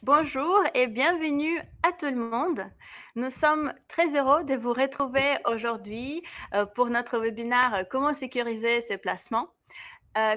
Bonjour et bienvenue à tout le monde. Nous sommes très heureux de vous retrouver aujourd'hui pour notre webinaire Comment sécuriser ses placements.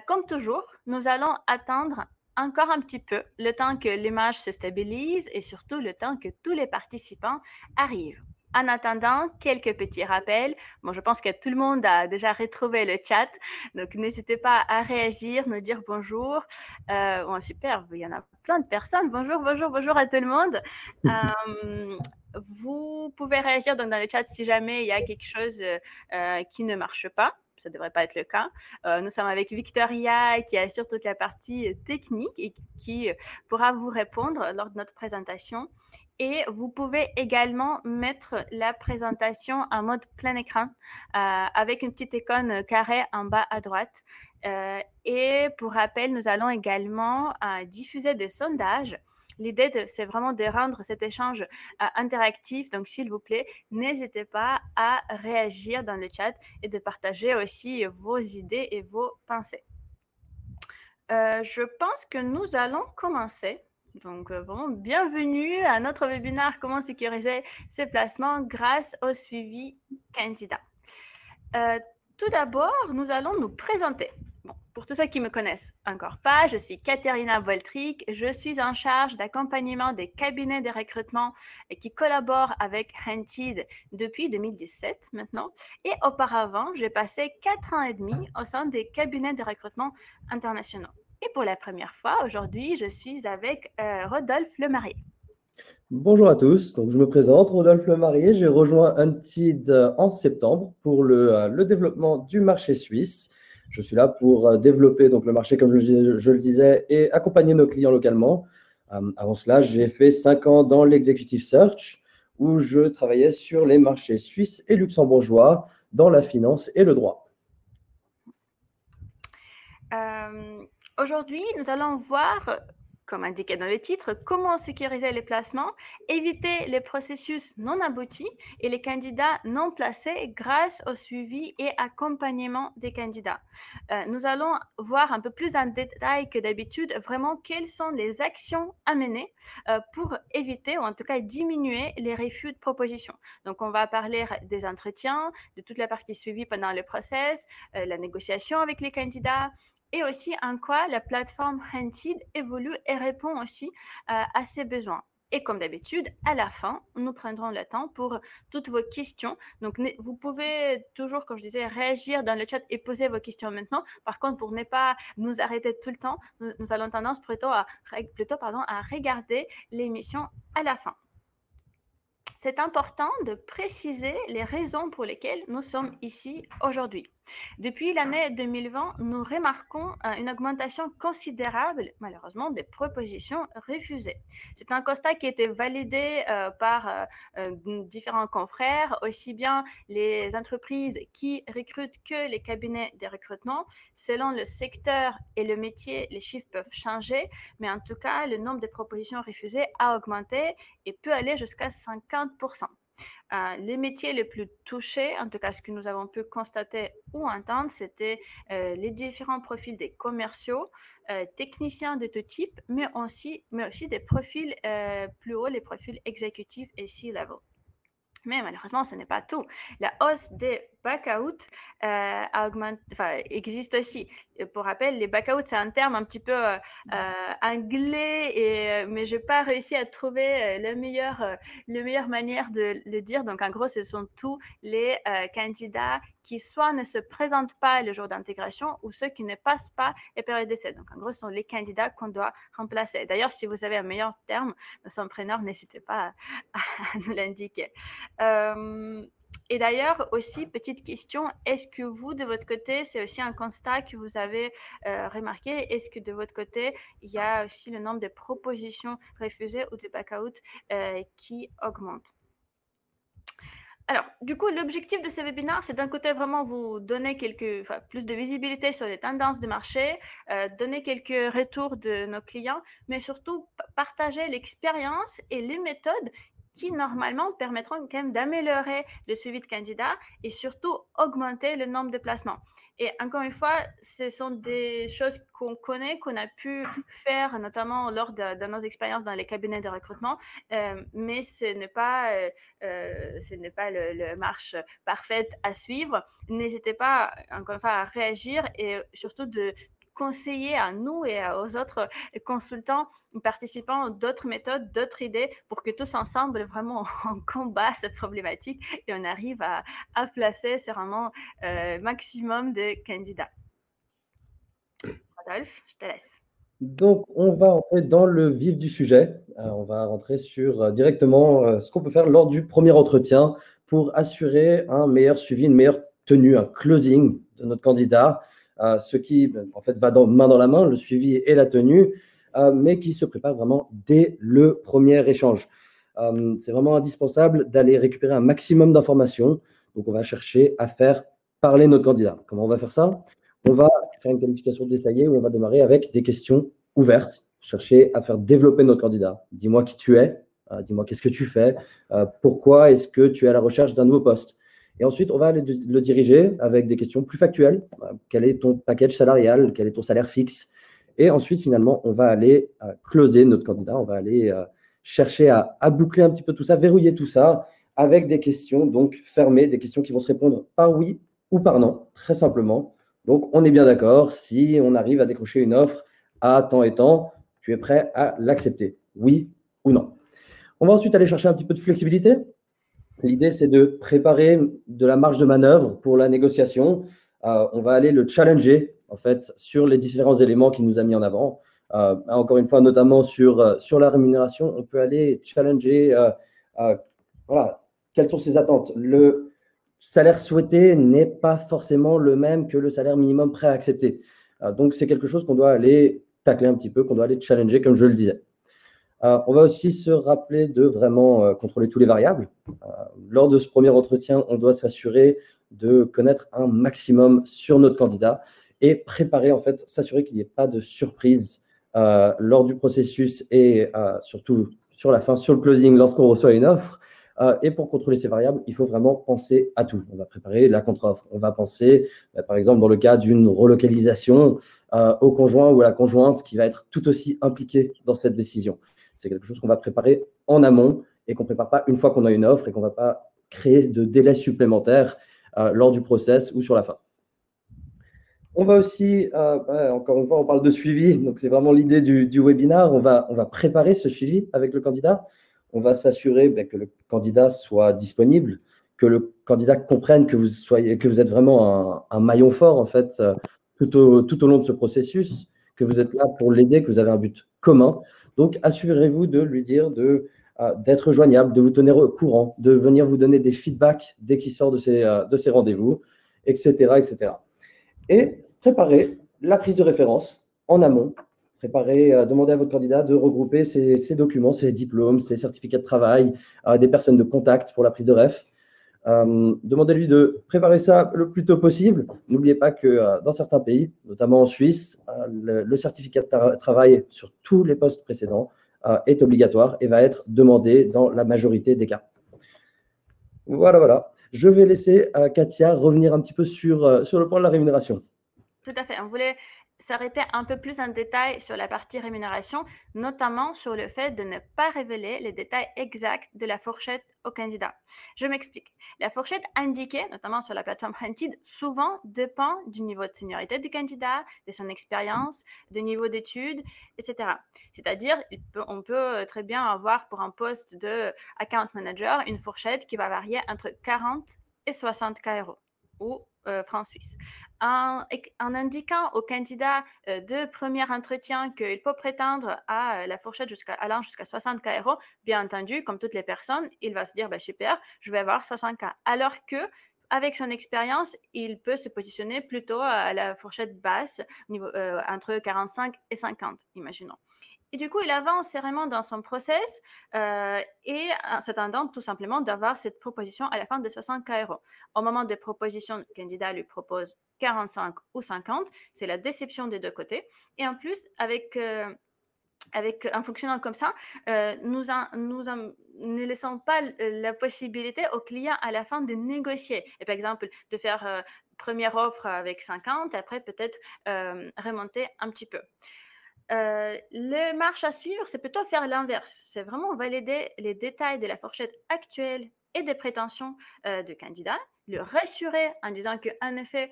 Comme toujours, nous allons attendre encore un petit peu le temps que l'image se stabilise et surtout le temps que tous les participants arrivent. En attendant, quelques petits rappels. Bon, je pense que tout le monde a déjà retrouvé le chat, donc n'hésitez pas à réagir, nous dire bonjour. Bon, super, il y en a plein de personnes. Bonjour, bonjour, bonjour à tout le monde. Euh, Vous pouvez réagir donc dans le chat si jamais il y a quelque chose qui ne marche pas. Ça ne devrait pas être le cas. Nous sommes avec Victoria qui assure toute la partie technique et qui pourra vous répondre lors de notre présentation. Et vous pouvez également mettre la présentation en mode plein écran avec une petite icône carrée en bas à droite. Et pour rappel, nous allons également diffuser des sondages. L'idée, c'est vraiment de rendre cet échange interactif. Donc, s'il vous plaît, n'hésitez pas à réagir dans le chat et de partager aussi vos idées et vos pensées. Je pense que nous allons commencer. Donc, vraiment, bienvenue à notre webinaire Comment sécuriser ses placements grâce au suivi candidat. Tout d'abord, nous allons nous présenter. Bon, pour tous ceux qui ne me connaissent encore pas, je suis Katerina Voltric. Je suis en charge d'accompagnement des cabinets de recrutement qui collaborent avec Hunted depuis 2017 maintenant. Et auparavant, j'ai passé 4 ans et demi au sein des cabinets de recrutement internationaux. Et pour la première fois, aujourd'hui, je suis avec Rodolphe Lemarié. Bonjour à tous, donc je me présente, Rodolphe Lemarié. J'ai rejoint Hunted en septembre pour le développement du marché suisse. Je suis là pour développer donc, le marché, comme je le disais, et accompagner nos clients localement. Avant cela, j'ai fait 5 ans dans l'executive search, où je travaillais sur les marchés suisses et luxembourgeois, dans la finance et le droit. Aujourd'hui, nous allons voir, comme indiqué dans le titre, comment sécuriser les placements, éviter les processus non aboutis et les candidats non placés grâce au suivi et accompagnement des candidats. Nous allons voir un peu plus en détail que d'habitude vraiment quelles sont les actions à mener pour éviter ou en tout cas diminuer les refus de propositions. Donc, on va parler des entretiens, de toute la partie suivie pendant le process, la négociation avec les candidats, et aussi en quoi la plateforme Hunted évolue et répond aussi à ses besoins. Et comme d'habitude, à la fin, nous prendrons le temps pour toutes vos questions. Donc, vous pouvez toujours, comme je disais, réagir dans le chat et poser vos questions maintenant. Par contre, pour ne pas nous arrêter tout le temps, nous allons tendance plutôt à regarder l'émission à la fin. C'est important de préciser les raisons pour lesquelles nous sommes ici aujourd'hui. Depuis l'année 2020, nous remarquons une augmentation considérable, malheureusement, des propositions refusées. C'est un constat qui a été validé par différents confrères, aussi bien les entreprises qui recrutent que les cabinets de recrutement. Selon le secteur et le métier, les chiffres peuvent changer, mais en tout cas, le nombre de propositions refusées a augmenté et peut aller jusqu'à 50%. Les métiers les plus touchés, en tout cas ce que nous avons pu constater ou entendre, c'était les différents profils des commerciaux, techniciens de tout type, mais aussi des profils plus hauts, les profils exécutifs et C-level. Mais malheureusement, ce n'est pas tout. La hausse des back-out existe aussi. Et pour rappel, les back-out, c'est un terme un petit peu anglais, mais je n'ai pas réussi à trouver la meilleure manière de le dire. Donc, en gros, ce sont tous les candidats qui soit ne se présentent pas le jour d'intégration ou ceux qui ne passent pas les périodes d'essai. Donc, en gros, ce sont les candidats qu'on doit remplacer. D'ailleurs, si vous avez un meilleur terme, nous sommes preneurs, n'hésitez pas à nous l'indiquer. Et d'ailleurs, aussi, petite question, est-ce que vous, de votre côté, c'est aussi un constat que vous avez remarqué? Est-ce que de votre côté, il y a aussi le nombre de propositions refusées ou de back-out qui augmente? Alors, du coup, l'objectif de ce webinaire, c'est d'un côté vraiment vous donner plus de visibilité sur les tendances de marché, donner quelques retours de nos clients, mais surtout partager l'expérience et les méthodes qui normalement permettront quand même d'améliorer le suivi de candidats et surtout augmenter le nombre de placements. Et encore une fois, ce sont des choses qu'on connaît, qu'on a pu faire notamment lors de nos expériences dans les cabinets de recrutement, mais ce n'est pas, le marche parfaite à suivre. N'hésitez pas, encore une fois, à réagir et surtout de conseiller à nous et aux autres consultants, participants d'autres méthodes, d'autres idées pour que tous ensemble, vraiment, on combat cette problématique et on arrive à placer vraiment maximum de candidats. Rodolphe, je te laisse. Donc, on va entrer dans le vif du sujet. On va rentrer sur directement ce qu'on peut faire lors du premier entretien pour assurer un meilleur suivi, une meilleure tenue, un closing de notre candidat, ce qui en fait va main dans la main, le suivi et la tenue, mais qui se prépare vraiment dès le premier échange. C'est vraiment indispensable d'aller récupérer un maximum d'informations. Donc, on va chercher à faire parler notre candidat. Comment on va faire ça? On va faire une qualification détaillée où on va démarrer avec des questions ouvertes, chercher à faire développer notre candidat. Dis-moi qui tu es, dis-moi qu'est-ce que tu fais, pourquoi est-ce que tu es à la recherche d'un nouveau poste. Et ensuite, on va aller le diriger avec des questions plus factuelles. Quel est ton package salarial? Quel est ton salaire fixe? Et ensuite, finalement, on va aller closer notre candidat. On va aller chercher à boucler un petit peu tout ça, verrouiller tout ça avec des questions donc fermées, des questions qui vont se répondre par oui ou par non, très simplement. Donc, on est bien d'accord, si on arrive à décrocher une offre à temps et temps, tu es prêt à l'accepter, oui ou non. On va ensuite aller chercher un petit peu de flexibilité. L'idée, c'est de préparer de la marge de manœuvre pour la négociation. On va aller le challenger, en fait, sur les différents éléments qu'il nous a mis en avant. Encore une fois, notamment sur la rémunération, on peut aller challenger, voilà, quelles sont ses attentes. Le salaire souhaité n'est pas forcément le même que le salaire minimum prêt à accepter. Donc, c'est quelque chose qu'on doit aller tacler un petit peu, qu'on doit aller challenger, comme je le disais. On va aussi se rappeler de vraiment contrôler tous les variables. Lors de ce premier entretien, on doit s'assurer de connaître un maximum sur notre candidat et préparer, en fait, s'assurer qu'il n'y ait pas de surprise lors du processus et surtout sur la fin, sur le closing, lorsqu'on reçoit une offre. Et pour contrôler ces variables, il faut vraiment penser à tout. On va préparer la contre-offre. On va penser, par exemple, dans le cas d'une relocalisation, au conjoint ou à la conjointe qui va être tout aussi impliqué dans cette décision. C'est quelque chose qu'on va préparer en amont et qu'on ne prépare pas une fois qu'on a une offre et qu'on ne va pas créer de délais supplémentaires lors du process ou sur la fin. On va aussi, encore une fois, on parle de suivi, donc c'est vraiment l'idée du webinaire. On va préparer ce suivi avec le candidat. On va s'assurer que le candidat soit disponible, que le candidat comprenne que vous êtes vraiment un maillon fort, en fait, tout au long de ce processus, que vous êtes là pour l'aider, que vous avez un but commun. Donc, assurez-vous de lui dire d'être joignable, de vous tenir au courant, de venir vous donner des feedbacks dès qu'il sort de ses rendez-vous, etc., etc. Et préparez la prise de référence en amont. Demandez à votre candidat de regrouper ses documents, ses diplômes, ses certificats de travail, des personnes de contact pour la prise de ref. Demandez-lui de préparer ça le plus tôt possible. N'oubliez pas que dans certains pays, notamment en Suisse, le certificat de travail sur tous les postes précédents est obligatoire et va être demandé dans la majorité des cas. Voilà. Je vais laisser Katia revenir un petit peu sur le point de la rémunération. Tout à fait. On voulait s'arrêter un peu plus en détail sur la partie rémunération, notamment sur le fait de ne pas révéler les détails exacts de la fourchette au candidat. Je m'explique. La fourchette indiquée, notamment sur la plateforme Hunted, souvent dépend du niveau de seniorité du candidat, de son expérience, du niveau d'études, etc. C'est-à-dire, on peut très bien avoir pour un poste de account manager une fourchette qui va varier entre 40 et 60 € ou francs suisses. En indiquant au candidat de premier entretien qu'il peut prétendre à la fourchette allant jusqu'à 60 €, bien entendu, comme toutes les personnes, il va se dire super, je vais avoir 60 €. Alors que avec son expérience, il peut se positionner plutôt à la fourchette basse, entre 45 et 50, imaginons. Et du coup, il avance vraiment dans son process et en s'attendant tout simplement d'avoir cette proposition à la fin de 60 €. Au moment des propositions, le candidat lui propose 45 ou 50. C'est la déception des deux côtés. Et en plus, avec en fonctionnant comme ça, ne laissons pas la possibilité au client à la fin de négocier. Et par exemple, de faire première offre avec 50, après peut-être remonter un petit peu. Le marche à suivre, c'est plutôt faire l'inverse. C'est vraiment valider les détails de la fourchette actuelle et des prétentions du candidat, le rassurer en disant qu'en effet,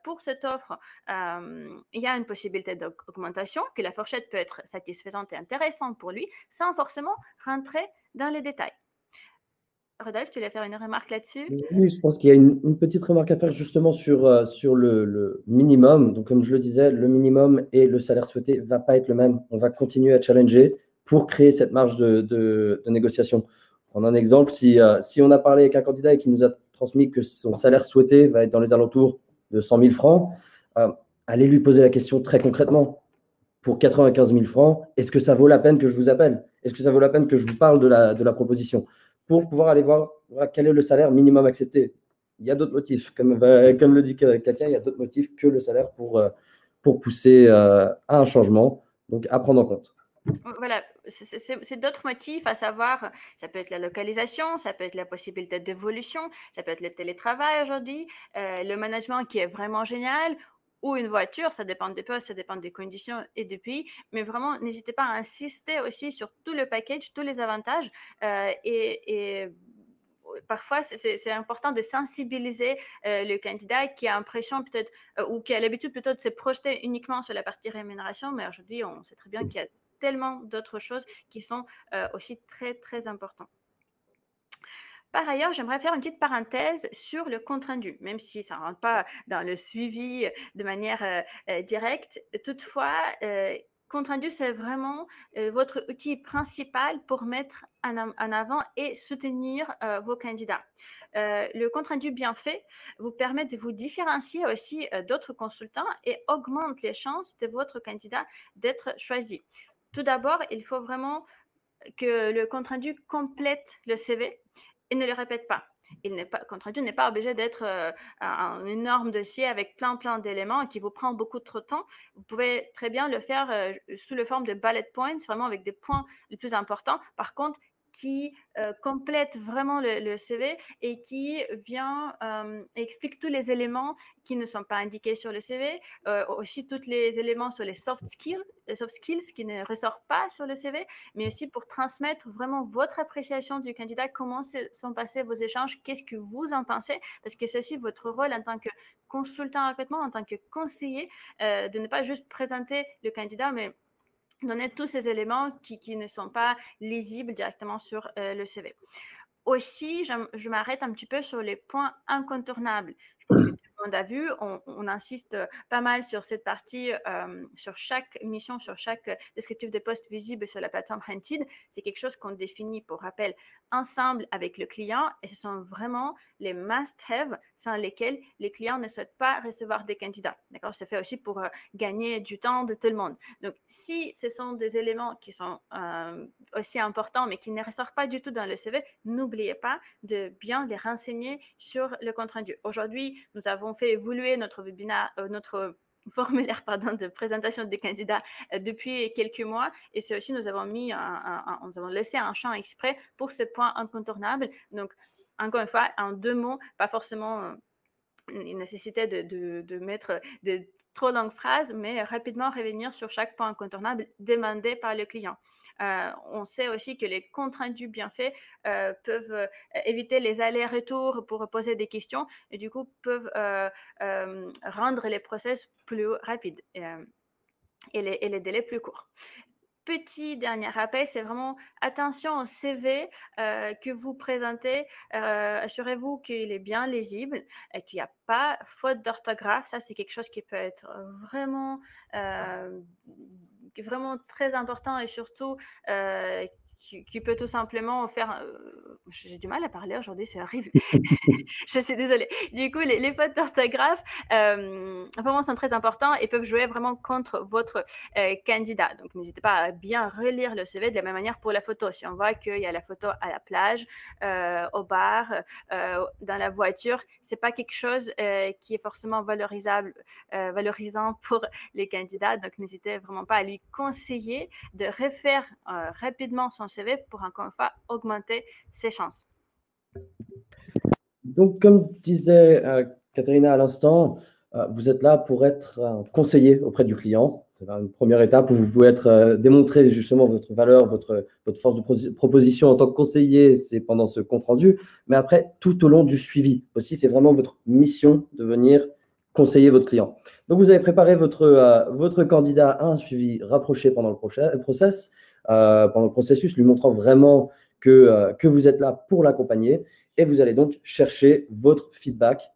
pour cette offre, il y a une possibilité d'augmentation, que la fourchette peut être satisfaisante et intéressante pour lui, sans forcément rentrer dans les détails. Rodolphe, tu voulais faire une remarque là-dessus? Oui, je pense qu'il y a une petite remarque à faire justement sur le minimum. Donc, comme je le disais, le minimum et le salaire souhaité ne va pas être le même. On va continuer à challenger pour créer cette marge de négociation. On a un exemple, si on a parlé avec un candidat et qu'il nous a transmis que son salaire souhaité va être dans les alentours de 100 000 francs, allez lui poser la question très concrètement. Pour 95 000 francs, est-ce que ça vaut la peine que je vous appelle? Est-ce que ça vaut la peine que je vous parle de la proposition? Pour pouvoir aller voir quel est le salaire minimum accepté. Il y a d'autres motifs, comme le dit Katia, il y a d'autres motifs que le salaire pour pousser à un changement, donc à prendre en compte. Voilà, c'est d'autres motifs, à savoir, ça peut être la localisation, ça peut être la possibilité d'évolution, ça peut être le télétravail aujourd'hui, le management qui est vraiment génial, ou une voiture, ça dépend des postes, ça dépend des conditions et des pays, mais vraiment, n'hésitez pas à insister aussi sur tout le package, tous les avantages, et parfois, c'est important de sensibiliser le candidat qui a l'impression peut-être, ou qui a l'habitude plutôt de se projeter uniquement sur la partie rémunération, mais aujourd'hui, on sait très bien qu'il y a tellement d'autres choses qui sont aussi très, très importantes. Par ailleurs, j'aimerais faire une petite parenthèse sur le compte rendu, même si ça ne rentre pas dans le suivi de manière directe. Toutefois, compte rendu, c'est vraiment votre outil principal pour mettre en avant et soutenir vos candidats. Le compte rendu bien fait vous permet de vous différencier aussi d'autres consultants et augmente les chances de votre candidat d'être choisi. Tout d'abord, il faut vraiment que le compte rendu complète le CV et ne le répète pas. Le compte rendu n'est pas obligé d'être un énorme dossier avec plein d'éléments qui vous prend beaucoup trop de temps. Vous pouvez très bien le faire sous la forme de bullet points, vraiment avec des points les plus importants. Par contre, qui complète vraiment le CV et qui vient explique tous les éléments qui ne sont pas indiqués sur le CV, aussi tous les éléments sur les soft skills qui ne ressortent pas sur le CV, mais aussi pour transmettre vraiment votre appréciation du candidat, comment sont passés vos échanges, qu'est-ce que vous en pensez, parce que c'est aussi votre rôle en tant que consultant en recrutement, en tant que conseiller, de ne pas juste présenter le candidat, mais donner tous ces éléments qui ne sont pas lisibles directement sur le CV. Aussi, je m'arrête un petit peu sur les points incontournables. Je pense que tout le monde a vu, on insiste pas mal sur cette partie, sur chaque mission, sur chaque descriptif de poste visible sur la plateforme Hunted. C'est quelque chose qu'on définit, pour rappel, ensemble avec le client et ce sont vraiment les must-have sans lesquels les clients ne souhaitent pas recevoir des candidats. D'accord? C'est fait aussi pour gagner du temps de tout le monde. Donc, si ce sont des éléments qui sont aussi importants mais qui ne ressortent pas du tout dans le CV, n'oubliez pas de bien les renseigner sur le compte rendu. Aujourd'hui, nous avons fait évoluer notre webinaire, notre formulaire de présentation des candidats depuis quelques mois et c'est aussi nous avons nous avons laissé un champ exprès pour ce point incontournable. Donc, encore une fois, en 2 mots, pas forcément une nécessité de mettre de trop longues phrases, mais rapidement revenir sur chaque point incontournable demandé par le client. On sait aussi que les comptes rendus bien faits peuvent éviter les allers-retours pour poser des questions et du coup peuvent rendre les process plus rapides et les délais plus courts. Petit dernier rappel, c'est vraiment attention au CV que vous présentez. Assurez-vous qu'il est bien lisible, qu'il n'y a pas faute d'orthographe. Ça, c'est quelque chose qui peut être vraiment, vraiment très important et surtout qui peut tout simplement faire… j'ai du mal à parler aujourd'hui, c'est horrible. Je suis désolée. Du coup, les fautes d'orthographe, vraiment sont très importants et peuvent jouer vraiment contre votre candidat. Donc, n'hésitez pas à bien relire le CV de la même manière pour la photo. Si on voit qu'il y a la photo à la plage, au bar, dans la voiture, c'est pas quelque chose qui est forcément valorisant pour les candidats. Donc, n'hésitez vraiment pas à lui conseiller de refaire rapidement son CV pour encore une fois augmenter ses chances. Donc, comme disait Katharina à l'instant, vous êtes là pour être conseiller auprès du client. C'est une première étape où vous pouvez démontrer justement votre valeur, votre force de proposition en tant que conseiller, c'est pendant ce compte-rendu. Mais après, tout au long du suivi aussi, c'est vraiment votre mission de venir conseiller votre client. Donc, vous avez préparé votre candidat à un suivi rapproché pendant le processus, lui montrant vraiment que vous êtes là pour l'accompagner. Et vous allez donc chercher votre feedback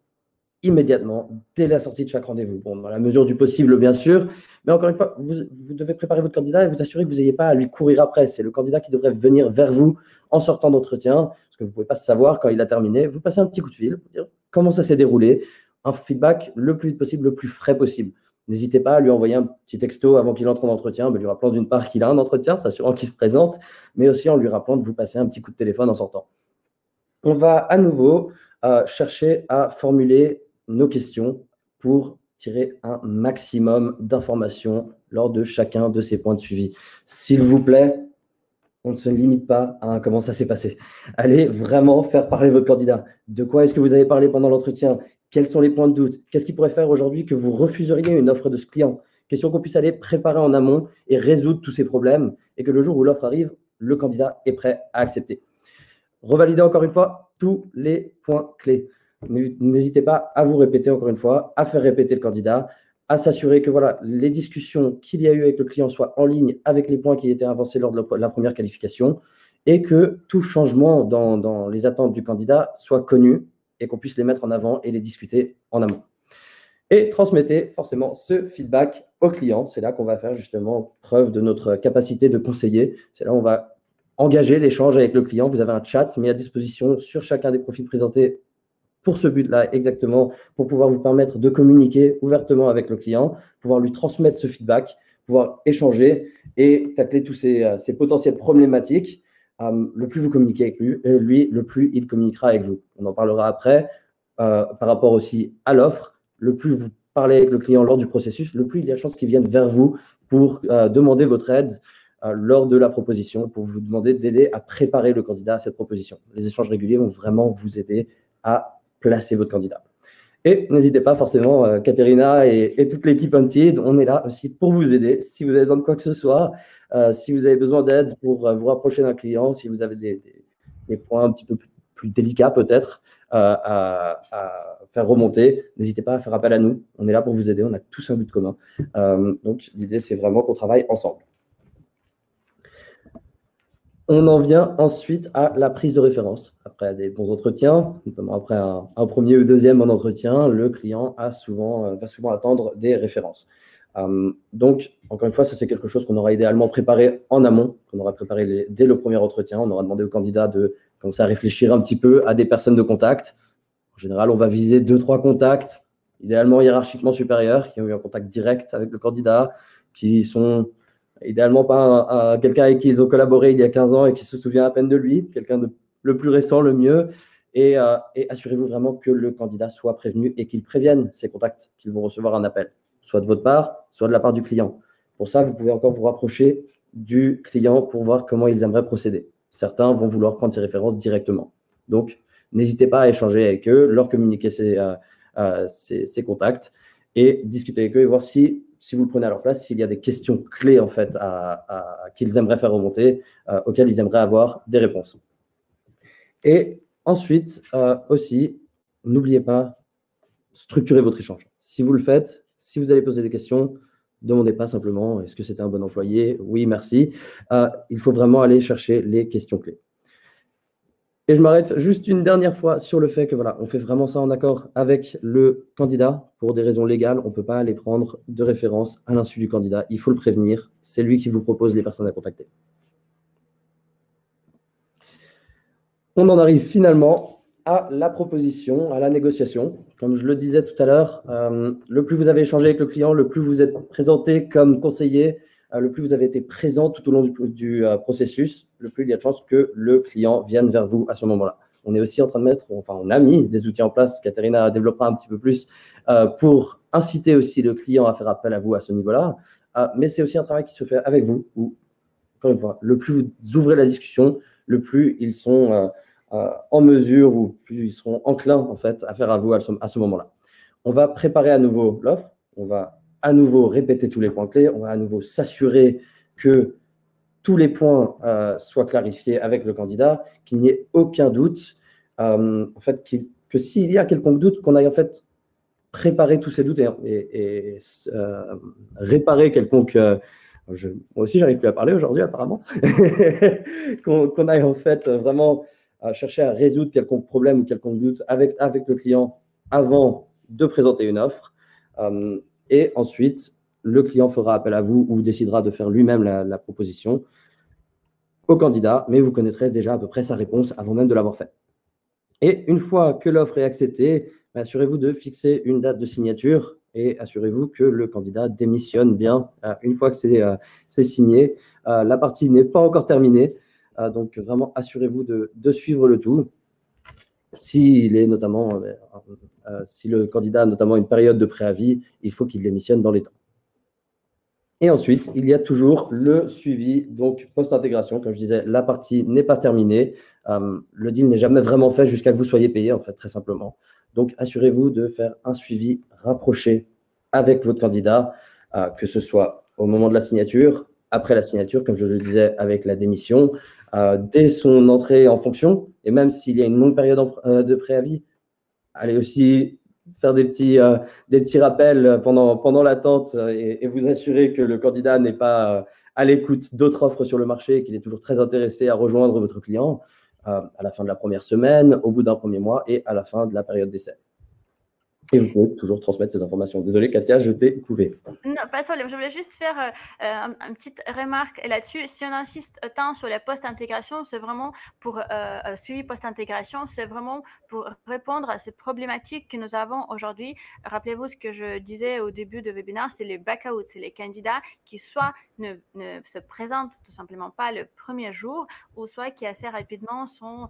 immédiatement, dès la sortie de chaque rendez-vous. Bon, dans la mesure du possible, bien sûr, mais encore une fois, vous devez préparer votre candidat et vous assurer que vous n'ayez pas à lui courir après. C'est le candidat qui devrait venir vers vous en sortant d'entretien, parce que vous ne pouvez pas savoir quand il a terminé. Vous passez un petit coup de fil, vous dire comment ça s'est déroulé, un feedback le plus vite possible, le plus frais possible. N'hésitez pas à lui envoyer un petit texto avant qu'il entre en entretien, lui rappelant d'une part qu'il a un entretien, s'assurant qu'il se présente, mais aussi en lui rappelant de vous passer un petit coup de téléphone en sortant. On va à nouveau chercher à formuler nos questions pour tirer un maximum d'informations lors de chacun de ces points de suivi. S'il vous plaît, on ne se limite pas à comment ça s'est passé. Allez vraiment faire parler votre candidat. De quoi est-ce que vous avez parlé pendant l'entretien? Quels sont les points de doute? Qu'est-ce qui pourrait faire aujourd'hui que vous refuseriez une offre de ce client? Question qu'on puisse aller préparer en amont et résoudre tous ces problèmes et que le jour où l'offre arrive, le candidat est prêt à accepter. Revalidez encore une fois tous les points clés. N'hésitez pas à vous répéter encore une fois, à faire répéter le candidat, à s'assurer que voilà, les discussions qu'il y a eu avec le client soient en ligne avec les points qui étaient avancés lors de la première qualification et que tout changement dans les attentes du candidat soit connu et qu'on puisse les mettre en avant et les discuter en amont. Et transmettez forcément ce feedback au client. C'est là qu'on va faire justement preuve de notre capacité de conseiller. C'est là où on va engager l'échange avec le client. Vous avez un chat mis à disposition sur chacun des profils présentés pour ce but-là exactement, pour pouvoir vous permettre de communiquer ouvertement avec le client, pouvoir lui transmettre ce feedback, pouvoir échanger et tacler tous ces potentielles problématiques. Le plus vous communiquez avec lui, le plus il communiquera avec vous. On en parlera après. Par rapport aussi à l'offre, le plus vous parlez avec le client lors du processus, le plus il y a de chances qu'il vienne vers vous pour demander votre aide lors de la proposition, pour vous demander d'aider à préparer le candidat à cette proposition. Les échanges réguliers vont vraiment vous aider à placer votre candidat. Et n'hésitez pas forcément, Katharina et toute l'équipe Untied, on est là aussi pour vous aider. Si vous avez besoin de quoi que ce soit, si vous avez besoin d'aide pour vous rapprocher d'un client, si vous avez des points un petit peu plus délicats peut-être à faire remonter, n'hésitez pas à faire appel à nous. On est là pour vous aider, on a tous un but commun. Donc l'idée, c'est vraiment qu'on travaille ensemble. On en vient ensuite à la prise de référence. Après des bons entretiens, notamment après un premier ou deuxième en entretien, le client va souvent attendre des références. Donc, encore une fois, ça c'est quelque chose qu'on aura idéalement préparé en amont, qu'on aura préparé dès le premier entretien. On aura demandé au candidat de commencer à réfléchir un petit peu à des personnes de contact. En général, on va viser 2-3 contacts, idéalement hiérarchiquement supérieurs, qui ont eu un contact direct avec le candidat, qui sont idéalement pas quelqu'un avec qui ils ont collaboré il y a 15 ans et qui se souvient à peine de lui, quelqu'un de le plus récent, le mieux. Et assurez-vous vraiment que le candidat soit prévenu et qu'il prévienne ses contacts qu'ils vont recevoir un appel, soit de votre part, soit de la part du client. Pour ça, vous pouvez encore vous rapprocher du client pour voir comment ils aimeraient procéder. Certains vont vouloir prendre ces références directement. Donc, n'hésitez pas à échanger avec eux, leur communiquer ces contacts et discuter avec eux et voir si vous le prenez à leur place, s'il y a des questions clés en fait qu'ils aimeraient faire remonter, auxquelles ils aimeraient avoir des réponses. Et ensuite, aussi, n'oubliez pas, structurez votre échange. Si vous le faites, si vous allez poser des questions, ne demandez pas simplement « est-ce que c'était un bon employé ?» Oui, merci. Il faut vraiment aller chercher les questions clés. Et je m'arrête juste une dernière fois sur le fait que voilà, on fait vraiment ça en accord avec le candidat. Pour des raisons légales, on ne peut pas aller prendre de référence à l'insu du candidat. Il faut le prévenir. C'est lui qui vous propose les personnes à contacter. On en arrive finalement à la proposition, à la négociation. Comme je le disais tout à l'heure, le plus vous avez échangé avec le client, le plus vous êtes présenté comme conseiller, le plus vous avez été présent tout au long du processus, le plus il y a de chances que le client vienne vers vous à ce moment-là. On est aussi en train de on a mis des outils en place, Katerina développera un petit peu plus, pour inciter aussi le client à faire appel à vous à ce niveau-là. Mais c'est aussi un travail qui se fait avec vous, où, encore une fois, le plus vous ouvrez la discussion, le plus ils sont en mesure ou plus ils seront enclins en fait à faire à vous à ce moment-là. On va préparer à nouveau l'offre, on va à nouveau répéter tous les points clés, on va à nouveau s'assurer que tous les points soient clarifiés avec le candidat, qu'il n'y ait aucun doute, en fait, que s'il y a quelconque doute, qu'on aille en fait préparer tous ces doutes et réparer quelconque. Moi aussi, j'arrive plus à parler aujourd'hui, apparemment. Qu'on aille en fait vraiment chercher à résoudre quelconque problème ou quelconque doute avec le client avant de présenter une offre. Et ensuite, le client fera appel à vous ou décidera de faire lui-même la proposition au candidat, mais vous connaîtrez déjà à peu près sa réponse avant même de l'avoir fait. Et une fois que l'offre est acceptée, assurez-vous de fixer une date de signature et assurez-vous que le candidat démissionne bien une fois que c'est signé. La partie n'est pas encore terminée, donc vraiment assurez-vous de suivre le tout. S'il est notamment, si le candidat a notamment une période de préavis, il faut qu'il démissionne dans les temps. Et ensuite, il y a toujours le suivi, donc post-intégration. Comme je disais, la partie n'est pas terminée. Le deal n'est jamais vraiment fait jusqu'à que vous soyez payé, en fait, très simplement. Donc, assurez-vous de faire un suivi rapproché avec votre candidat, que ce soit au moment de la signature, après la signature, comme je le disais, avec la démission, dès son entrée en fonction, et même s'il y a une longue période de préavis, allez aussi faire des petits rappels pendant l'attente et vous assurer que le candidat n'est pas à l'écoute d'autres offres sur le marché et qu'il est toujours très intéressé à rejoindre votre client à la fin de la première semaine, au bout d'un premier mois et à la fin de la période d'essai. Et vous pouvez toujours transmettre ces informations. Désolé, Katia, je t'ai coupé. Non, pas de problème. Je voulais juste faire une petite remarque là-dessus. Si on insiste tant sur la post-intégration, c'est vraiment pour suivi post-intégration, c'est vraiment pour répondre à ces problématiques que nous avons aujourd'hui. Rappelez-vous ce que je disais au début de webinaire, c'est les back-out, c'est les candidats qui soit ne se présentent tout simplement pas le premier jour, ou soit qui assez rapidement sont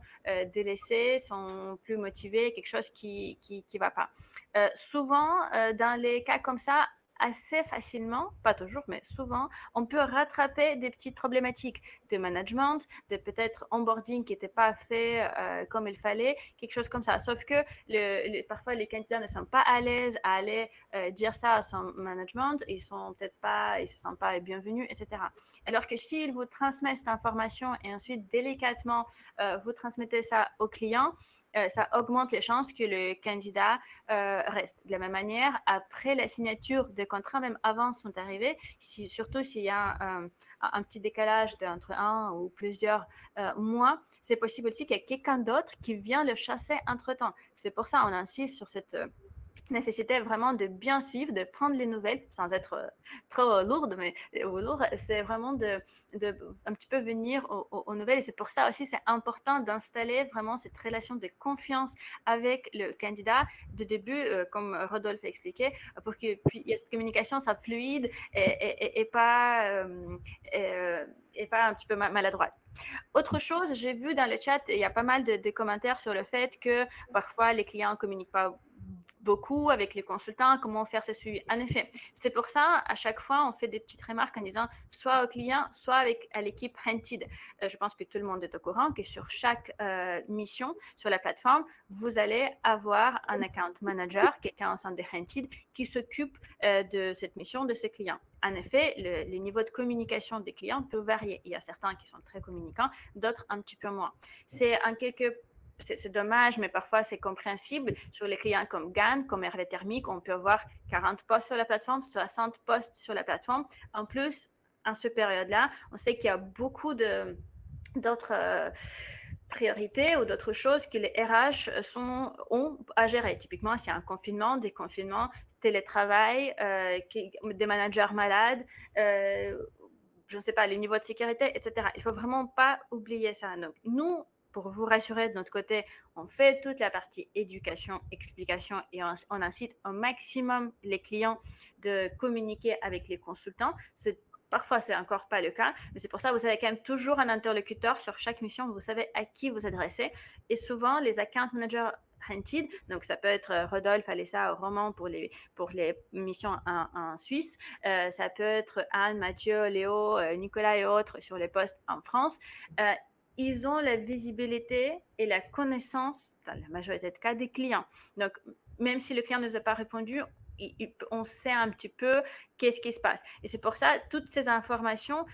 délaissés, sont plus motivés, quelque chose qui va pas. Souvent, dans les cas comme ça, assez facilement, pas toujours, mais souvent, on peut rattraper des petites problématiques de management, de peut-être onboarding qui n'était pas fait comme il fallait, quelque chose comme ça. Sauf que parfois, les candidats ne sont pas à l'aise à aller dire ça à son management, ils sont peut-être pas, ils se sentent pas bienvenus, etc. Alors que s'ils vous transmettent cette information et ensuite délicatement vous transmettez ça au client, ça augmente les chances que le candidat reste. De la même manière, après la signature de contrat, même avant son arrivée, surtout s'il y a un petit décalage entre un ou plusieurs mois, c'est possible aussi qu'il y ait quelqu'un d'autre qui vient le chasser entre-temps. C'est pour ça qu'on insiste sur cette nécessité vraiment de bien suivre, de prendre les nouvelles sans être trop lourde, mais lourd, c'est vraiment de un petit peu venir aux nouvelles. Et c'est pour ça aussi, c'est important d'installer vraiment cette relation de confiance avec le candidat de début, comme Rodolphe a expliqué, pour que puis, il y ait cette communication soit fluide et pas un petit peu maladroite. Autre chose, j'ai vu dans le chat, il y a pas mal de commentaires sur le fait que parfois les clients ne communiquent pas beaucoup avec les consultants, comment faire ce suivi. En effet, c'est pour ça, à chaque fois, on fait des petites remarques en disant soit au client, soit à l'équipe Hunted. Je pense que tout le monde est au courant que sur chaque mission sur la plateforme, vous allez avoir un account manager, quelqu'un au sein de Hunted, qui s'occupe de cette mission de ce client. En effet, les niveaux de communication des clients peuvent varier. Il y a certains qui sont très communicants, d'autres un petit peu moins. C'est dommage, mais parfois c'est compréhensible. Sur les clients comme GAN, comme Hervé Thermique, on peut avoir 40 postes sur la plateforme, 60 postes sur la plateforme. En plus, en cette période-là, on sait qu'il y a beaucoup d'autres priorités ou d'autres choses que les RH ont à gérer. Typiquement, s'il y a un confinement, des confinements, télétravail, des managers malades, je ne sais pas, les niveaux de sécurité, etc. Il ne faut vraiment pas oublier ça. Donc, nous, pour vous rassurer de notre côté, on fait toute la partie éducation, explication et on incite au maximum les clients de communiquer avec les consultants. Parfois, c'est encore pas le cas, mais c'est pour ça que vous avez quand même toujours un interlocuteur sur chaque mission. Vous savez à qui vous adressez. Et souvent, les account managers Hunted, donc ça peut être Rodolphe, Alessa, Roman pour les missions en Suisse. Ça peut être Anne, Mathieu, Léo, Nicolas et autres sur les postes en France. Ils ont la visibilité et la connaissance, dans la majorité des cas, des clients. Donc, même si le client ne nous a pas répondu, on sait un petit peu qu'est-ce qui se passe. Et c'est pour ça, toutes ces informations,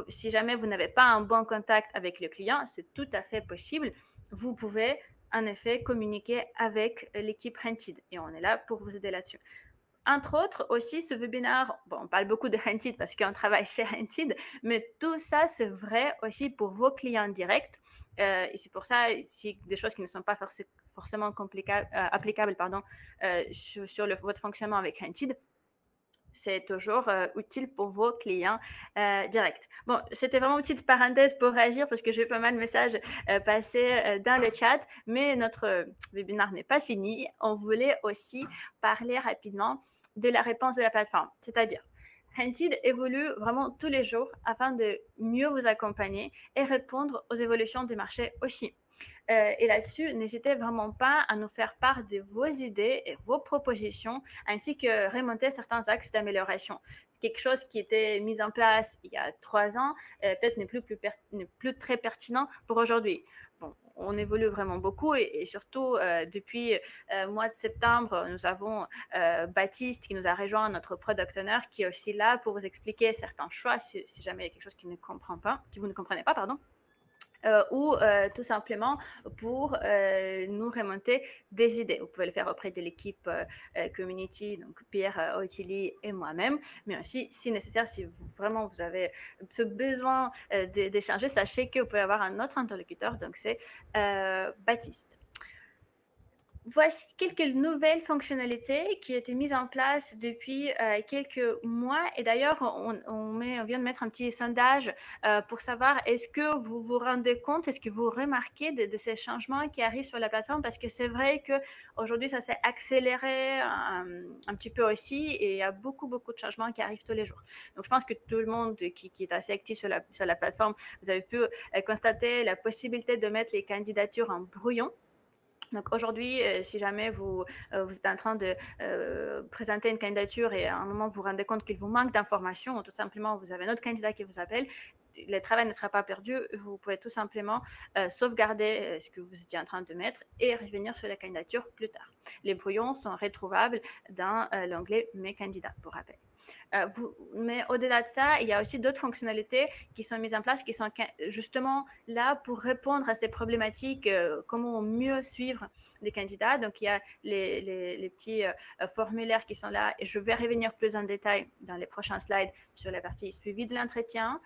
si jamais vous n'avez pas un bon contact avec le client, c'est tout à fait possible. Vous pouvez, en effet, communiquer avec l'équipe Hunted. Et on est là pour vous aider là-dessus. Entre autres, aussi, ce webinaire, bon, on parle beaucoup de Hunted parce qu'on travaille chez Hunted, mais tout ça, c'est vrai aussi pour vos clients directs. Et c'est pour ça, si des choses qui ne sont pas forcément applicables sur votre fonctionnement avec Hunted, c'est toujours utile pour vos clients directs. Bon, c'était vraiment une petite parenthèse pour réagir parce que j'ai eu pas mal de messages passés dans le chat, mais notre webinaire n'est pas fini. On voulait aussi parler rapidement de la réponse de la plateforme, c'est-à-dire Hunted évolue vraiment tous les jours afin de mieux vous accompagner et répondre aux évolutions du marché aussi. Et là-dessus, n'hésitez vraiment pas à nous faire part de vos idées et vos propositions, ainsi que remonter certains axes d'amélioration. Quelque chose qui était mis en place il y a 3 ans, peut-être n'est plus très pertinent pour aujourd'hui. Bon, on évolue vraiment beaucoup et surtout depuis mois de septembre, nous avons Baptiste qui nous a rejoint, notre product owner, qui est aussi là pour vous expliquer certains choix si jamais il y a quelque chose qui vous ne comprenez pas, pardon. Ou tout simplement pour nous remonter des idées. Vous pouvez le faire auprès de l'équipe community, donc Pierre, Ottilie et moi-même, mais aussi, si nécessaire, si vous avez ce besoin d'échanger, sachez que vous pouvez avoir un autre interlocuteur, donc c'est Baptiste. Voici quelques nouvelles fonctionnalités qui ont été mises en place depuis quelques mois. Et d'ailleurs, on vient de mettre un petit sondage pour savoir est-ce que vous vous rendez compte, est-ce que vous remarquez de ces changements qui arrivent sur la plateforme? Parce que c'est vrai qu'aujourd'hui, ça s'est accéléré un petit peu aussi et il y a beaucoup de changements qui arrivent tous les jours. Donc, je pense que tout le monde qui est assez actif sur la plateforme, vous avez pu constater la possibilité de mettre les candidatures en brouillon. Donc aujourd'hui, si jamais vous êtes en train de présenter une candidature et à un moment vous vous rendez compte qu'il vous manque d'informations ou tout simplement vous avez un autre candidat qui vous appelle, le travail ne sera pas perdu. Vous pouvez tout simplement sauvegarder ce que vous étiez en train de mettre et revenir sur la candidature plus tard. Les brouillons sont retrouvables dans l'onglet Mes candidats, pour rappel. Mais au-delà de ça, il y a aussi d'autres fonctionnalités qui sont mises en place qui sont justement là pour répondre à ces problématiques, comment mieux suivre des candidats. Donc, il y a les petits formulaires qui sont là et je vais revenir plus en détail dans les prochains slides sur la partie suivi de l'entretien.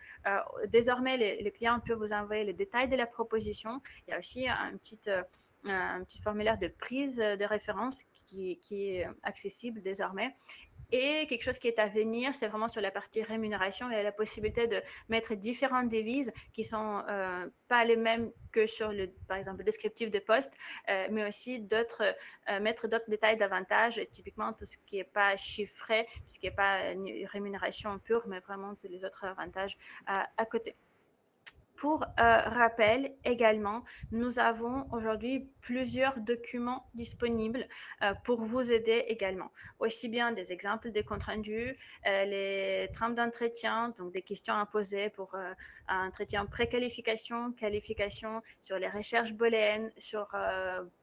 Désormais, les clients peuvent vous envoyer les détails de la proposition. Il y a aussi un petit formulaire de prise de référence qui est accessible désormais. Et quelque chose qui est à venir, c'est vraiment sur la partie rémunération. Il y a la possibilité de mettre différentes devises qui ne sont pas les mêmes que sur, par exemple, le descriptif de poste, mais aussi mettre d'autres détails d'avantages, typiquement tout ce qui n'est pas chiffré, tout ce qui n'est pas une rémunération pure, mais vraiment tous les autres avantages à côté. Pour rappel également, nous avons aujourd'hui plusieurs documents disponibles pour vous aider également. Aussi bien des exemples de comptes rendus, les trames d'entretien, donc des questions à poser pour un entretien pré-qualification, qualification, sur les recherches booléennes, sur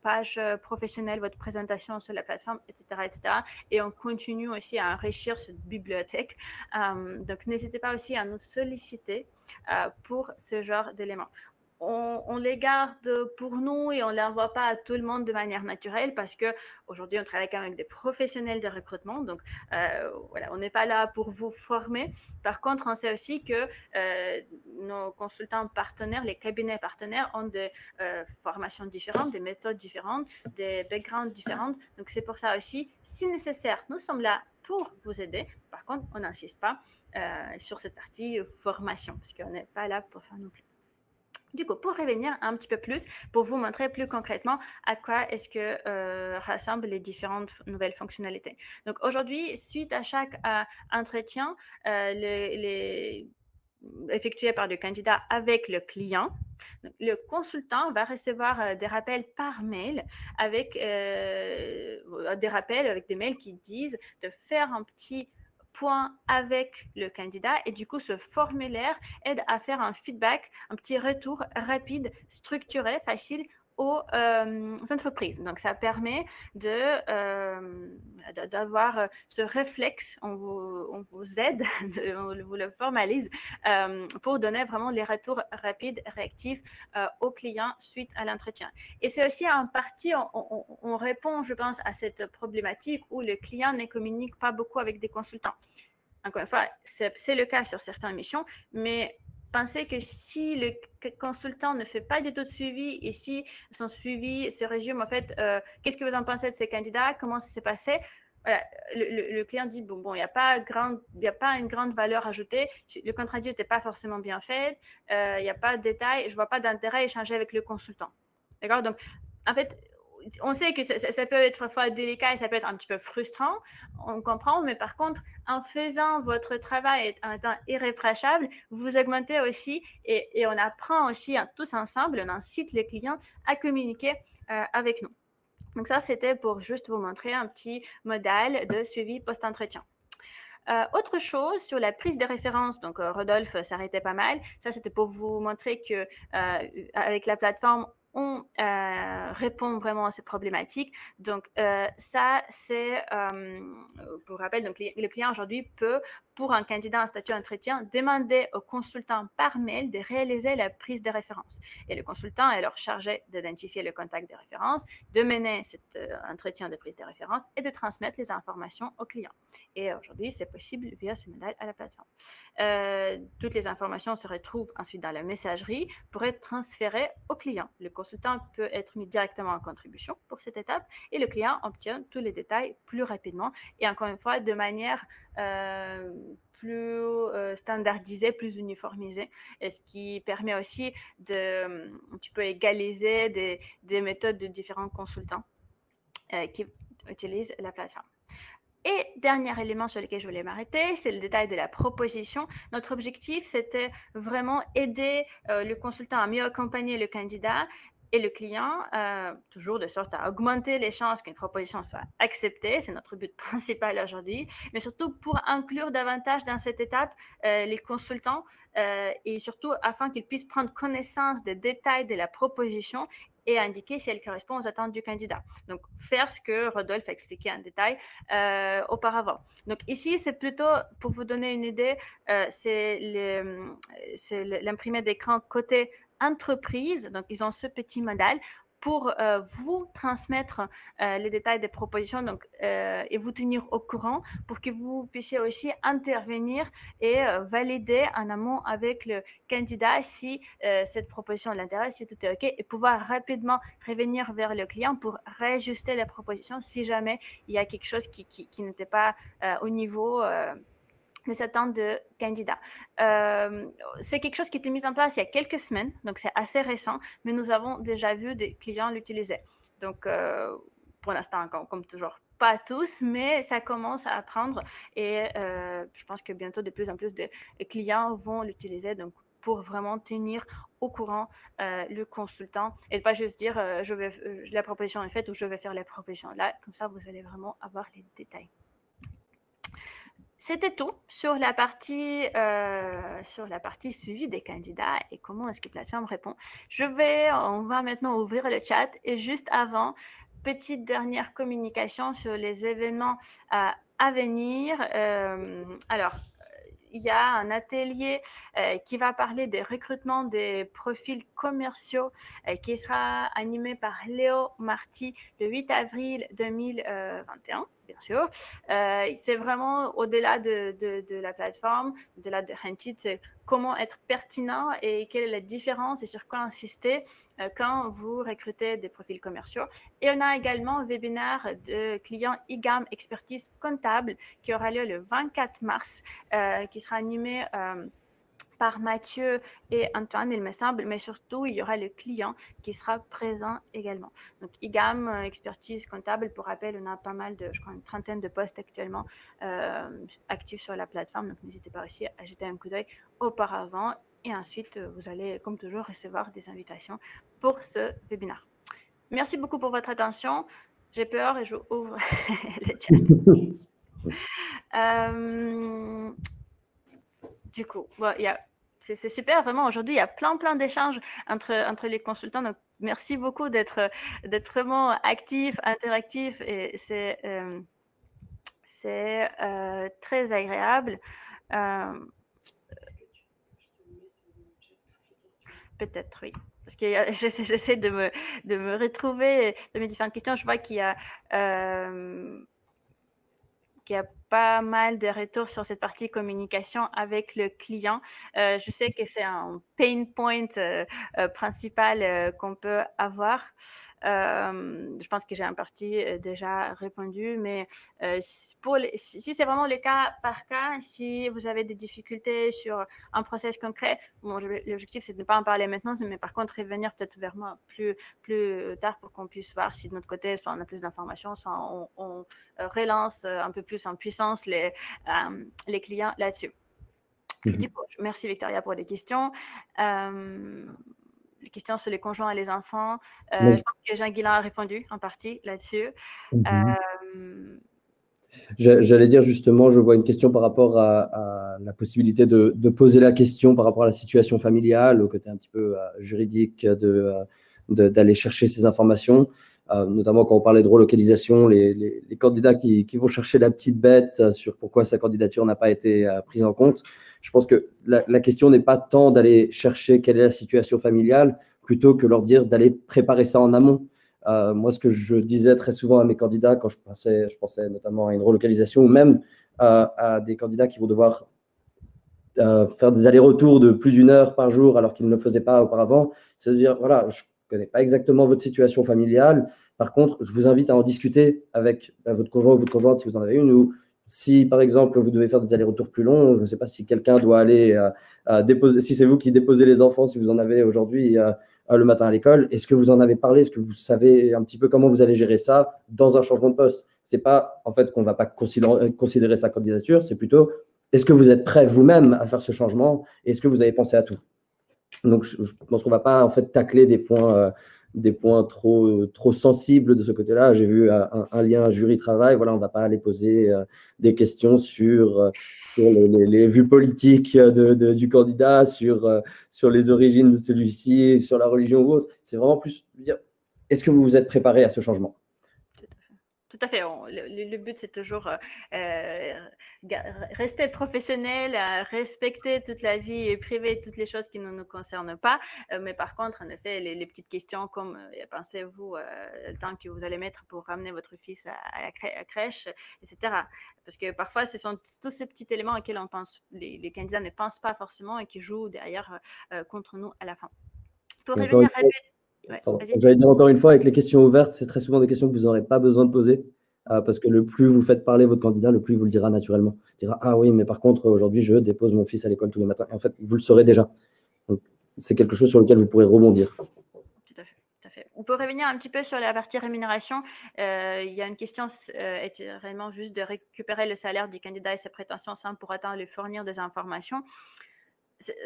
page professionnelle, votre présentation sur la plateforme, etc., etc. Et on continue aussi à enrichir cette bibliothèque. Donc, n'hésitez pas aussi à nous solliciter pour ce genre d'éléments. On les garde pour nous et on ne les envoie pas à tout le monde de manière naturelle parce qu'aujourd'hui, on travaille quand même avec des professionnels de recrutement. Donc, voilà, on n'est pas là pour vous former. Par contre, on sait aussi que nos consultants partenaires, les cabinets partenaires ont des formations différentes, des méthodes différentes, des backgrounds différents. Donc, c'est pour ça aussi, si nécessaire, nous sommes là pour vous aider. Par contre, on n'insiste pas sur cette partie formation parce qu'on n'est pas là pour ça non plus. Du coup, pour revenir un petit peu plus, pour vous montrer plus concrètement à quoi est-ce que rassemblent les différentes nouvelles fonctionnalités. Donc aujourd'hui, suite à chaque entretien effectué par le candidat avec le client, le consultant va recevoir des rappels par mail avec des rappels avec des mails qui disent de faire un petit point avec le candidat et du coup ce formulaire aide à faire un feedback, un petit retour rapide, structuré, facile aux entreprises. Donc, ça permet d'avoir ce réflexe, on vous aide, on vous le formalise pour donner vraiment les retours rapides, réactifs aux clients suite à l'entretien. Et c'est aussi en partie, on répond, je pense, à cette problématique où le client ne communique pas beaucoup avec des consultants. Encore une fois, c'est le cas sur certaines missions, mais pensez que si le consultant ne fait pas du tout de suivi et si son suivi se résume en fait, qu'est-ce que vous en pensez de ces candidats, comment ça s'est passé, voilà, le client dit bon, il n'y a pas une grande valeur ajoutée, le compte rendu n'était pas forcément bien fait, il n'y a pas de détails, je ne vois pas d'intérêt à échanger avec le consultant. D'accord? Donc, en fait, on sait que ça peut être parfois délicat et ça peut être un petit peu frustrant, on comprend, mais par contre, en faisant votre travail en étant irréprochable, vous augmentez aussi et on apprend aussi tous ensemble, on incite les clients à communiquer avec nous. Donc ça, c'était pour juste vous montrer un petit modèle de suivi post-entretien. Autre chose sur la prise de référence, donc Rodolphe s'arrêtait pas mal. Ça, c'était pour vous montrer que avec la plateforme, on répond vraiment à ces problématiques. Donc, ça, c'est, pour rappel, donc, le client aujourd'hui peut, pour un candidat en statut entretien, demander au consultant par mail de réaliser la prise de référence. Et le consultant est alors chargé d'identifier le contact de référence, de mener cet entretien de prise de référence et de transmettre les informations au client. Et aujourd'hui, c'est possible via ce modèle à la plateforme. Toutes les informations se retrouvent ensuite dans la messagerie pour être transférées au client. Le consultant peut être mis directement en contribution pour cette étape et le client obtient tous les détails plus rapidement et encore une fois de manière plus standardisée, plus uniformisée, et ce qui permet aussi de un petit peu égaliser des méthodes de différents consultants qui utilisent la plateforme. Et dernier élément sur lequel je voulais m'arrêter, c'est le détail de la proposition. Notre objectif, c'était vraiment aider le consultant à mieux accompagner le candidat et le client, toujours de sorte à augmenter les chances qu'une proposition soit acceptée. C'est notre but principal aujourd'hui, mais surtout pour inclure davantage dans cette étape les consultants et surtout afin qu'ils puissent prendre connaissance des détails de la proposition et indiquer si elle correspond aux attentes du candidat. Donc, faire ce que Rodolphe a expliqué en détail auparavant. Donc, ici, c'est plutôt, pour vous donner une idée, c'est l'imprimé d'écran côté entreprise. Donc, ils ont ce petit modèle pour vous transmettre les détails des propositions donc, et vous tenir au courant pour que vous puissiez aussi intervenir et valider en amont avec le candidat si cette proposition l'intéresse, si tout est OK, et pouvoir rapidement revenir vers le client pour réajuster la proposition si jamais il y a quelque chose qui n'était pas au niveau des attentes de candidats. C'est quelque chose qui a été mis en place il y a quelques semaines, donc c'est assez récent, mais nous avons déjà vu des clients l'utiliser. Donc, pour l'instant, comme toujours, pas tous, mais ça commence à apprendre et je pense que bientôt de plus en plus de clients vont l'utiliser. Donc, pour vraiment tenir au courant le consultant et pas juste dire la proposition est faite ou je vais faire la proposition là. Comme ça, vous allez vraiment avoir les détails. C'était tout sur la partie suivi des candidats et comment est-ce que la plateforme répond. On va maintenant ouvrir le chat et juste avant, petite dernière communication sur les événements à venir. Alors, il y a un atelier qui va parler des recrutements des profils commerciaux qui sera animé par Léo Marty le 8 avril 2021. Bien sûr. C'est vraiment au-delà de la plateforme, au-delà de Hunted, c'est comment être pertinent et quelle est la différence et sur quoi insister quand vous recrutez des profils commerciaux. Et on a également un webinaire de clients IGAM Expertise Comptable qui aura lieu le 24 mars, qui sera animé par Mathieu et Antoine, il me semble, mais surtout, il y aura le client qui sera présent également. Donc, IGAM, expertise comptable, pour rappel, on a pas mal de, je crois, une trentaine de postes actuellement actifs sur la plateforme. Donc, n'hésitez pas aussi à jeter un coup d'œil auparavant. Et ensuite, vous allez, comme toujours, recevoir des invitations pour ce webinaire. Merci beaucoup pour votre attention. J'ai peur et je ouvre le chat. Du coup, bon, c'est super, vraiment, aujourd'hui, il y a plein d'échanges entre les consultants. Donc, merci beaucoup d'être vraiment actif, interactif, et c'est très agréable. Peut-être, oui. Parce que j'essaie de me retrouver dans mes différentes questions. Je vois qu'il y a pas mal de retours sur cette partie communication avec le client. Je sais que c'est un pain point principal qu'on peut avoir. Je pense que j'ai en partie déjà répondu, mais si c'est vraiment le cas par cas, si vous avez des difficultés sur un process concret, bon, l'objectif c'est de ne pas en parler maintenant, mais par contre revenir peut-être vers moi plus tard pour qu'on puisse voir si de notre côté, soit on a plus d'informations, soit on relance un peu plus en puissance les clients là-dessus. Du coup, merci Victoria pour les questions. Les questions sur les conjoints et les enfants. Je pense que Jean-Guilain a répondu en partie là-dessus. J'allais dire justement, je vois une question par rapport à la possibilité de poser la question par rapport à la situation familiale, au côté un petit peu juridique d'aller chercher ces informations. Notamment quand on parlait de relocalisation, les candidats qui vont chercher la petite bête sur pourquoi sa candidature n'a pas été prise en compte. Je pense que la question n'est pas tant d'aller chercher quelle est la situation familiale, plutôt que leur dire d'aller préparer ça en amont. Moi, ce que je disais très souvent à mes candidats quand je pensais notamment à une relocalisation ou même à des candidats qui vont devoir faire des allers-retours de plus d'une heure par jour alors qu'ils ne le faisaient pas auparavant, c'est de dire, voilà, je ne connais pas exactement votre situation familiale. Par contre, je vous invite à en discuter avec votre conjoint ou votre conjointe si vous en avez une, ou si, par exemple, vous devez faire des allers-retours plus longs, je ne sais pas si quelqu'un doit aller déposer, si c'est vous qui déposez les enfants, si vous en avez aujourd'hui le matin à l'école, est-ce que vous en avez parlé? Est-ce que vous savez un petit peu comment vous allez gérer ça dans un changement de poste? C'est pas, en fait, qu'on ne va pas considérer sa candidature, c'est plutôt est-ce que vous êtes prêt vous-même à faire ce changement? Est-ce que vous avez pensé à tout? Donc, je pense qu'on ne va pas en fait tacler des points trop sensibles de ce côté-là. J'ai vu un lien jury-travail. Voilà, on ne va pas aller poser des questions sur les vues politiques du candidat, sur les origines de celui-ci, sur la religion ou autre. C'est vraiment plus dire, est-ce que vous vous êtes préparé à ce changement? Tout à fait. Le but, c'est toujours rester professionnel, respecter toute la vie privée, toutes les choses qui ne nous concernent pas. Mais par contre, en effet, les petites questions comme pensez-vous le temps que vous allez mettre pour ramener votre fils à la crèche, etc. Parce que parfois, ce sont tous ces petits éléments auxquels on pense, les candidats ne pensent pas forcément et qui jouent derrière contre nous à la fin. Pour revenir à J'allais dire encore une fois, avec les questions ouvertes, c'est très souvent des questions que vous n'aurez pas besoin de poser, parce que le plus vous faites parler votre candidat, le plus il vous le dira naturellement. Il dira, ah oui, mais par contre, aujourd'hui, je dépose mon fils à l'école tous les matins. Et en fait, vous le saurez déjà. C'est quelque chose sur lequel vous pourrez rebondir. Tout à fait. Tout à fait. On peut revenir un petit peu sur la partie rémunération. Il y a une question, était vraiment juste de récupérer le salaire du candidat et ses prétentions sans pour autant lui fournir des informations.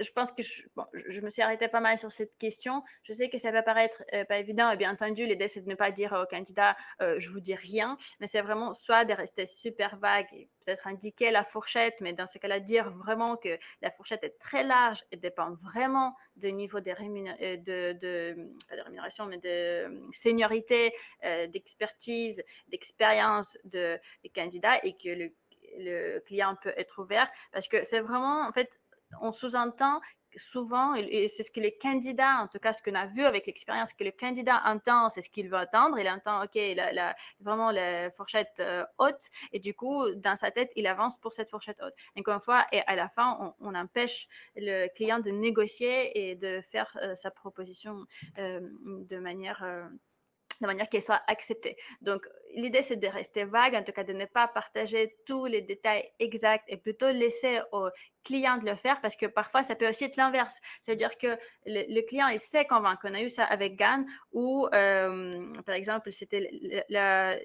Je pense que je me suis arrêtée pas mal sur cette question. Je sais que ça va paraître pas évident, et bien entendu, l'idée c'est de ne pas dire au candidat je vous dis rien, mais c'est vraiment soit de rester super vague et peut-être indiquer la fourchette, mais dans ce cas-là, dire vraiment que la fourchette est très large et dépend vraiment du niveau pas de rémunération, mais de seniorité, d'expertise, d'expérience des candidats, et que le client peut être ouvert, parce que c'est vraiment, en fait, on sous-entend souvent, et c'est ce que les candidats, en tout cas ce qu'on a vu avec l'expérience, que le candidat entend, c'est ce qu'il veut attendre. Il entend, OK, vraiment la fourchette haute, et du coup, dans sa tête, il avance pour cette fourchette haute. Encore une fois, et à la fin, on empêche le client de négocier et de faire sa proposition de manière de manière qu'elle soit acceptée. Donc, l'idée, c'est de rester vague, en tout cas de ne pas partager tous les détails exacts et plutôt laisser au client de le faire parce que parfois, ça peut aussi être l'inverse. C'est-à-dire que le client, il sait convaincre. On a eu ça avec GAN où, par exemple, c'était la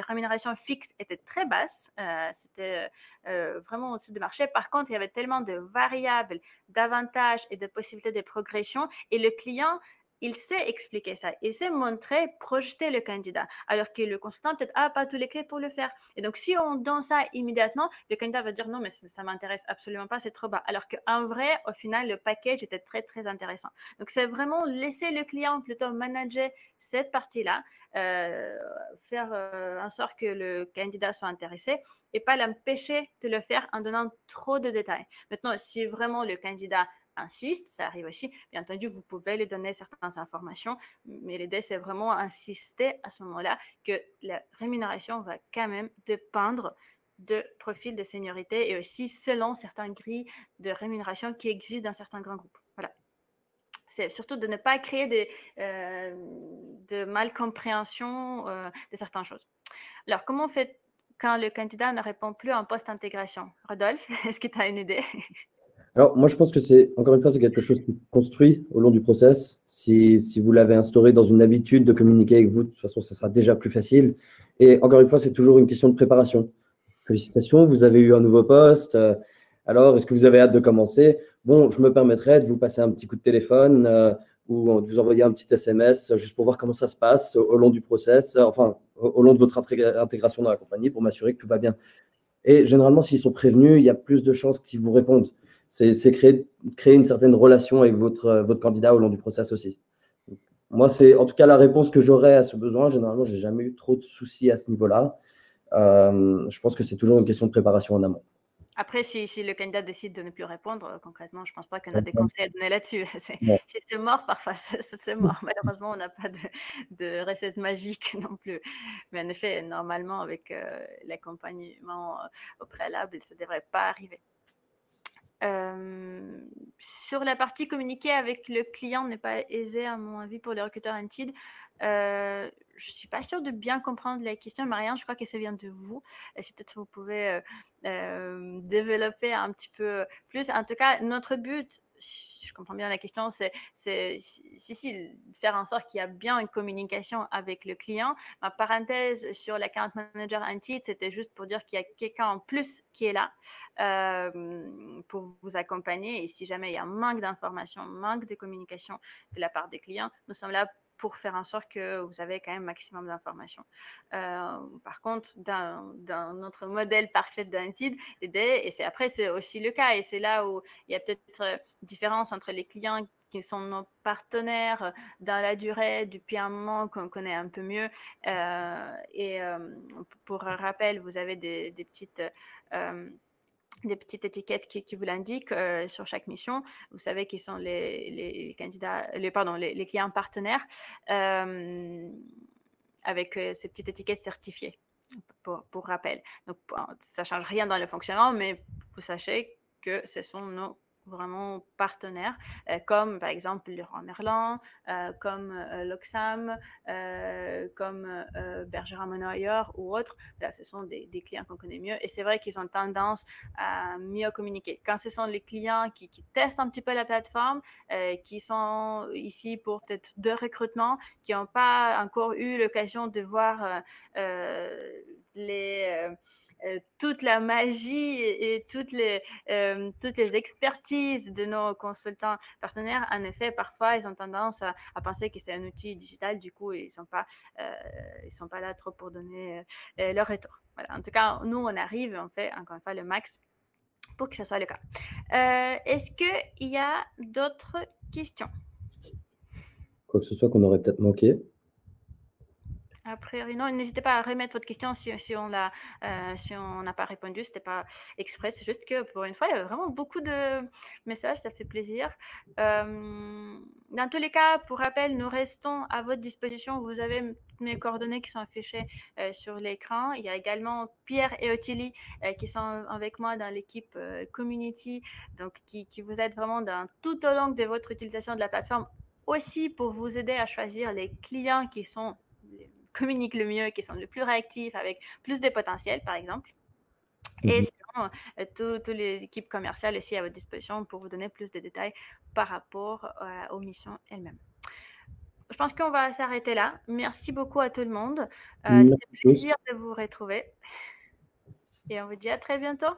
rémunération fixe était très basse. C'était vraiment au-dessus du marché. Par contre, il y avait tellement de variables, d'avantages et de possibilités de progression et le client il sait expliquer ça, il sait montrer, projeter le candidat, alors que le consultant peut-être n'a pas tous les clés pour le faire. Et donc, si on donne ça immédiatement, le candidat va dire non, mais ça m'intéresse absolument pas, c'est trop bas. Alors qu'en vrai, au final, le package était très, très intéressant. Donc, c'est vraiment laisser le client plutôt manager cette partie-là, faire en sorte que le candidat soit intéressé et pas l'empêcher de le faire en donnant trop de détails. Maintenant, si vraiment le candidat insiste, ça arrive aussi. Bien entendu, vous pouvez lui donner certaines informations, mais l'idée, c'est vraiment insister à ce moment-là que la rémunération va quand même dépendre de profil de seniorité et aussi selon certaines grilles de rémunération qui existent dans certains grands groupes. Voilà. C'est surtout de ne pas créer de malcompréhension de certaines choses. Alors, comment on fait quand le candidat ne répond plus en post-intégration? Rodolphe, est-ce que tu as une idée? Alors, moi, je pense que encore une fois, c'est quelque chose qui construit au long du process. Si vous l'avez instauré dans une habitude de communiquer avec vous, de toute façon, ça sera déjà plus facile. Et encore une fois, c'est toujours une question de préparation. Félicitations, vous avez eu un nouveau poste. Alors, est-ce que vous avez hâte de commencer? Bon, je me permettrai de vous passer un petit coup de téléphone ou de vous envoyer un petit SMS juste pour voir comment ça se passe au long du process, enfin, au long de votre intégration dans la compagnie pour m'assurer que tout va bien. Et généralement, s'ils sont prévenus, il y a plus de chances qu'ils vous répondent. C'est créer une certaine relation avec votre candidat au long du process aussi. Moi, c'est en tout cas la réponse que j'aurais à ce besoin. Généralement, je n'ai jamais eu trop de soucis à ce niveau-là. Je pense que c'est toujours une question de préparation en amont. Après, si le candidat décide de ne plus répondre, concrètement, je ne pense pas qu'on a des conseils à donner là-dessus. Ouais. Si c'est mort, parfois, c'est mort. Malheureusement, on n'a pas de recette magique non plus. Mais en effet, normalement, avec l'accompagnement au préalable, ça ne devrait pas arriver. Sur la partie communiquer avec le client n'est pas aisé, à mon avis, pour les recruteurs Indeed. Je ne suis pas sûre de bien comprendre la question, Marianne. Je crois que ça vient de vous. Si peut-être vous pouvez développer un petit peu plus. En tout cas, notre but, si je comprends bien la question, c'est faire en sorte qu'il y a bien une communication avec le client. Ma parenthèse sur l'account manager Indeed, c'était juste pour dire qu'il y a quelqu'un en plus qui est là pour vous accompagner. Et si jamais il y a un manque d'informations, manque de communication de la part des clients, nous sommes là pour faire en sorte que vous avez quand même un maximum d'informations. Par contre, dans notre modèle parfait d'Indeed, l'idée, et c'est aussi le cas, et c'est là où il y a peut-être différence entre les clients qui sont nos partenaires dans la durée depuis un moment qu'on connaît un peu mieux. Pour rappel, vous avez des petites étiquettes qui vous l'indiquent sur chaque mission. Vous savez qui sont les candidats, les clients partenaires avec ces petites étiquettes certifiées, pour rappel. Donc, ça ne change rien dans le fonctionnement, mais vous sachez que ce sont nos vraiment partenaires, comme par exemple Leroy Merlin, comme l'Oxam, comme Bergera Monoyer ou autres. Là, ce sont des clients qu'on connaît mieux et c'est vrai qu'ils ont tendance à mieux communiquer. Quand ce sont les clients qui testent un petit peu la plateforme, qui sont ici pour peut-être 2 recrutements, qui n'ont pas encore eu l'occasion de voir toute la magie et toutes les expertises de nos consultants partenaires, en effet, parfois, ils ont tendance à penser que c'est un outil digital. Du coup, ils sont pas là trop pour donner leur retour. Voilà. En tout cas, nous, on arrive, on fait encore une fois le max pour que ce soit le cas. Est-ce qu'il y a d'autres questions? Quoi que ce soit qu'on aurait peut-être manqué. A priori, non. N'hésitez pas à remettre votre question si on n'a pas répondu. Ce n'était pas exprès. C'est juste que pour une fois, il y a vraiment beaucoup de messages. Ça fait plaisir. Dans tous les cas, pour rappel, nous restons à votre disposition. Vous avez mes coordonnées qui sont affichées sur l'écran. Il y a également Pierre et Ottilie qui sont avec moi dans l'équipe Community, donc qui vous aident vraiment tout au long de votre utilisation de la plateforme aussi pour vous aider à choisir les clients communiquent le mieux, qui sont le plus réactifs, avec plus de potentiel, par exemple. Et Mhm. sinon, toutes les équipes commerciales aussi à votre disposition pour vous donner plus de détails par rapport aux missions elles-mêmes. Je pense qu'on va s'arrêter là. Merci beaucoup à tout le monde. Merci C'était à un tous. plaisir de vous retrouver et on vous dit à très bientôt.